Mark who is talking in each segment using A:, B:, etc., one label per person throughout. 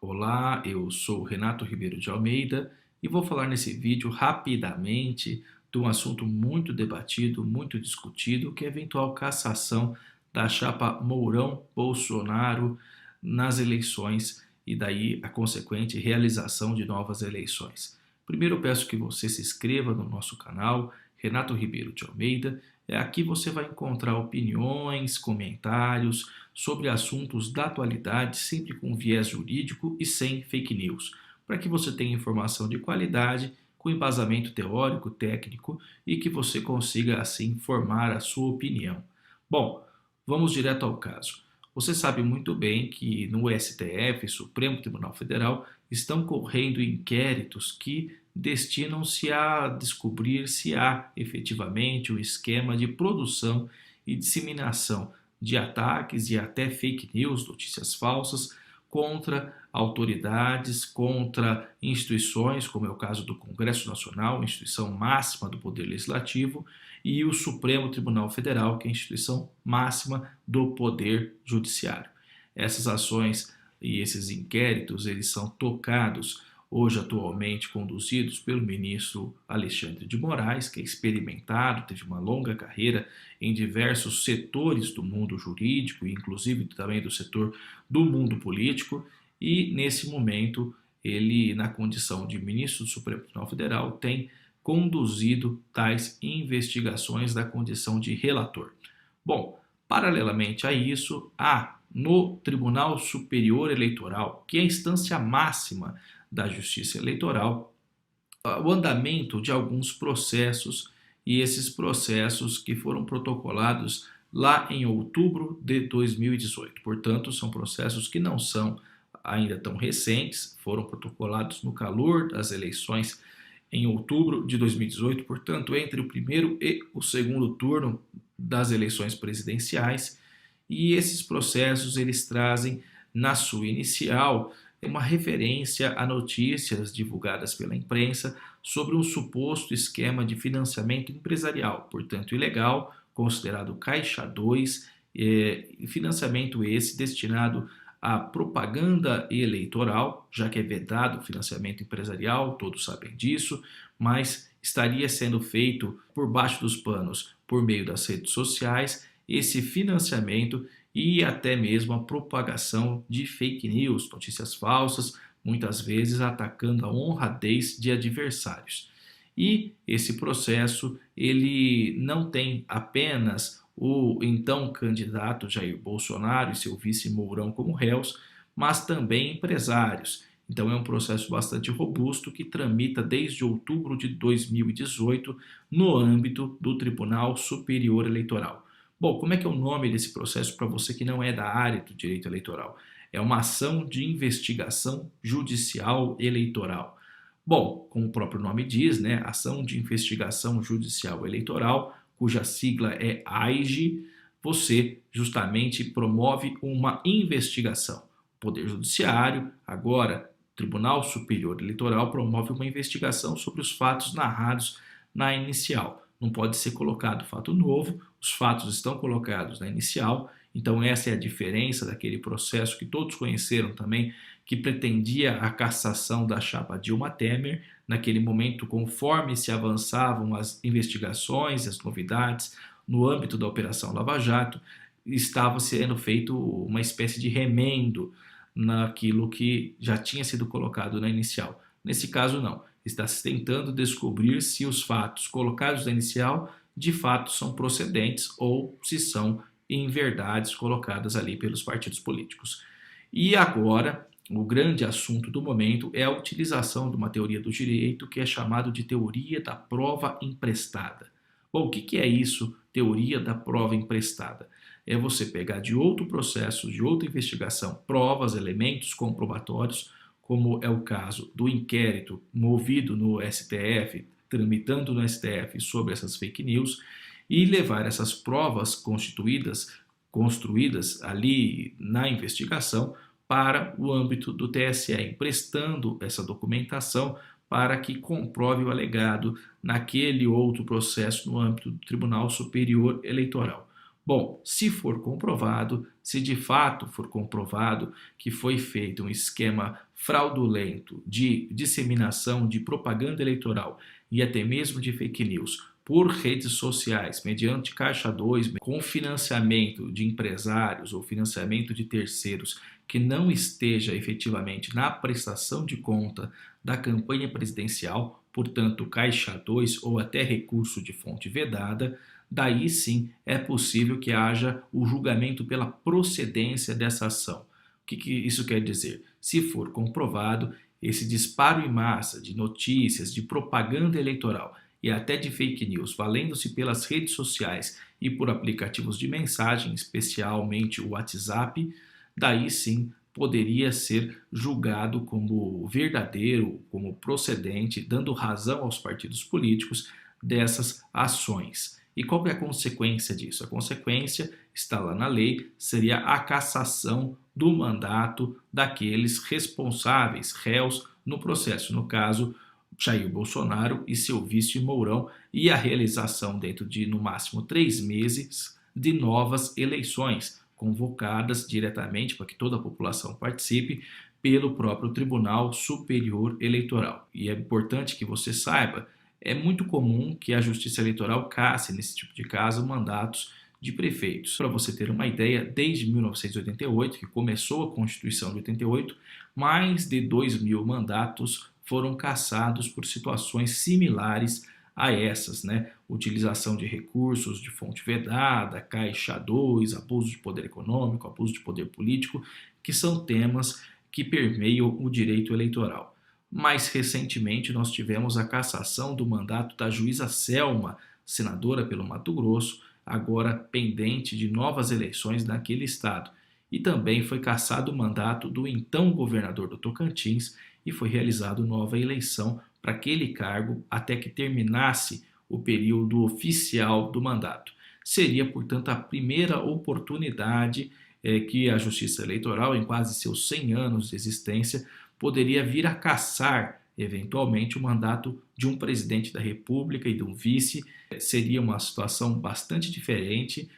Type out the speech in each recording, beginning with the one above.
A: Olá, eu sou Renato Ribeiro de Almeida e vou falar nesse vídeo rapidamente de um assunto muito debatido, muito discutido, que é a eventual cassação da chapa Mourão-Bolsonaro nas eleições e daí a consequente realização de novas eleições. Primeiro eu peço que você se inscreva no nosso canal, Renato Ribeiro de Almeida. Aqui você vai encontrar opiniões, comentários sobre assuntos da atualidade, sempre com viés jurídico e sem fake news, para que você tenha informação de qualidade, com embasamento teórico, técnico e que você consiga assim formar a sua opinião. Bom, vamos direto ao caso. Você sabe muito bem que no STF, Supremo Tribunal Federal, estão correndo inquéritos que destinam-se a descobrir se há efetivamente um esquema de produção e disseminação de ataques e até fake news, notícias falsas, contra autoridades, contra instituições, como é o caso do Congresso Nacional, instituição máxima do Poder Legislativo, e o Supremo Tribunal Federal, que é a instituição máxima do Poder Judiciário. Essas ações e esses inquéritos, eles são tocados hoje atualmente conduzidos pelo ministro Alexandre de Moraes, que é experimentado, teve uma longa carreira em diversos setores do mundo jurídico, inclusive também do setor do mundo político, e nesse momento ele, na condição de ministro do Supremo Tribunal Federal, tem conduzido tais investigações da condição de relator. Bom, paralelamente a isso, há no Tribunal Superior Eleitoral, que é a instância máxima da Justiça Eleitoral, o andamento de alguns processos, e esses processos que foram protocolados lá em outubro de 2018. Portanto, são processos que não são ainda tão recentes, foram protocolados no calor das eleições em outubro de 2018, portanto, entre o primeiro e o segundo turno das eleições presidenciais, e esses processos eles trazem na sua inicial uma referência a notícias divulgadas pela imprensa sobre um suposto esquema de financiamento empresarial, portanto ilegal, considerado Caixa 2, financiamento esse destinado à propaganda eleitoral, já que é vedado o financiamento empresarial, todos sabem disso, mas estaria sendo feito por baixo dos panos, por meio das redes sociais, esse financiamento e até mesmo a propagação de fake news, notícias falsas, muitas vezes atacando a honradez de adversários. E esse processo, ele não tem apenas o então candidato Jair Bolsonaro e seu vice Mourão como réus, mas também empresários. Então é um processo bastante robusto que tramita desde outubro de 2018 no âmbito do Tribunal Superior Eleitoral. Bom, como é que é o nome desse processo para você que não é da área do direito eleitoral? É uma ação de investigação judicial eleitoral. Bom, como o próprio nome diz, né, ação de investigação judicial eleitoral, cuja sigla é AIGE, você justamente promove uma investigação. O Poder Judiciário, agora Tribunal Superior Eleitoral, promove uma investigação sobre os fatos narrados na inicial. Não pode ser colocado fato novo, os fatos estão colocados na inicial, então essa é a diferença daquele processo que todos conheceram também, que pretendia a cassação da chapa Dilma Temer. Naquele momento, conforme se avançavam as investigações, as novidades no âmbito da Operação Lava Jato, estava sendo feito uma espécie de remendo naquilo que já tinha sido colocado na inicial. Nesse caso, não. Está se tentando descobrir se os fatos colocados na inicial de fato são procedentes ou se são inverdades colocadas ali pelos partidos políticos. E agora, o grande assunto do momento é a utilização de uma teoria do direito que é chamado de teoria da prova emprestada. Bom, o que é isso, teoria da prova emprestada? É você pegar de outro processo, de outra investigação, provas, elementos comprobatórios, como é o caso do inquérito movido no STF, tramitando no STF sobre essas fake news, e levar essas provas construídas ali na investigação para o âmbito do TSE, emprestando essa documentação para que comprove o alegado naquele outro processo no âmbito do Tribunal Superior Eleitoral. Bom, se for comprovado, se de fato for comprovado que foi feito um esquema fraudulento de disseminação de propaganda eleitoral e até mesmo de fake news por redes sociais, mediante Caixa 2, com financiamento de empresários ou financiamento de terceiros que não esteja efetivamente na prestação de conta da campanha presidencial, portanto, Caixa 2 ou até recurso de fonte vedada, daí sim é possível que haja o julgamento pela procedência dessa ação. O que isso quer dizer? Se for comprovado, esse disparo em massa de notícias, de propaganda eleitoral e até de fake news, valendo-se pelas redes sociais e por aplicativos de mensagem, especialmente o WhatsApp, daí sim poderia ser julgado como verdadeiro, como procedente, dando razão aos partidos políticos dessas ações. E qual é a consequência disso? A consequência está lá na lei, seria a cassação do mandato daqueles responsáveis, réus no processo, no caso, Jair Bolsonaro e seu vice Mourão, e a realização dentro de, no máximo, 3 meses de novas eleições, convocadas diretamente para que toda a população participe pelo próprio Tribunal Superior Eleitoral. E é importante que você saiba, é muito comum que a Justiça Eleitoral casse, nesse tipo de caso, mandatos de prefeitos. Para você ter uma ideia, desde 1988, que começou a Constituição de 88, mais de 2.000 mandatos foram cassados por situações similares a essas, né? Utilização de recursos de fonte vedada, Caixa 2, abuso de poder econômico, abuso de poder político, que são temas que permeiam o direito eleitoral. Mais recentemente, nós tivemos a cassação do mandato da juíza Selma, senadora pelo Mato Grosso, agora pendente de novas eleições naquele estado. E também foi cassado o mandato do então governador do Tocantins e foi realizada nova eleição para aquele cargo até que terminasse o período oficial do mandato. Seria, portanto, a primeira oportunidade que a Justiça Eleitoral, em quase seus 100 anos de existência, poderia vir a cassar, eventualmente, o mandato de um presidente da República e de um vice. Seria uma situação bastante diferente,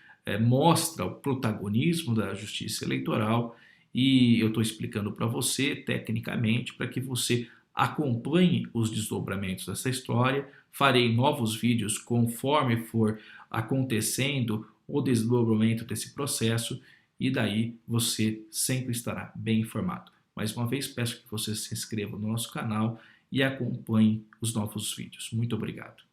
A: mostra o protagonismo da Justiça Eleitoral e eu estou explicando para você, tecnicamente, para que você acompanhe os desdobramentos dessa história. Farei novos vídeos conforme for acontecendo o desdobramento desse processo e daí você sempre estará bem informado. Mais uma vez, peço que você se inscreva no nosso canal e acompanhe os novos vídeos. Muito obrigado.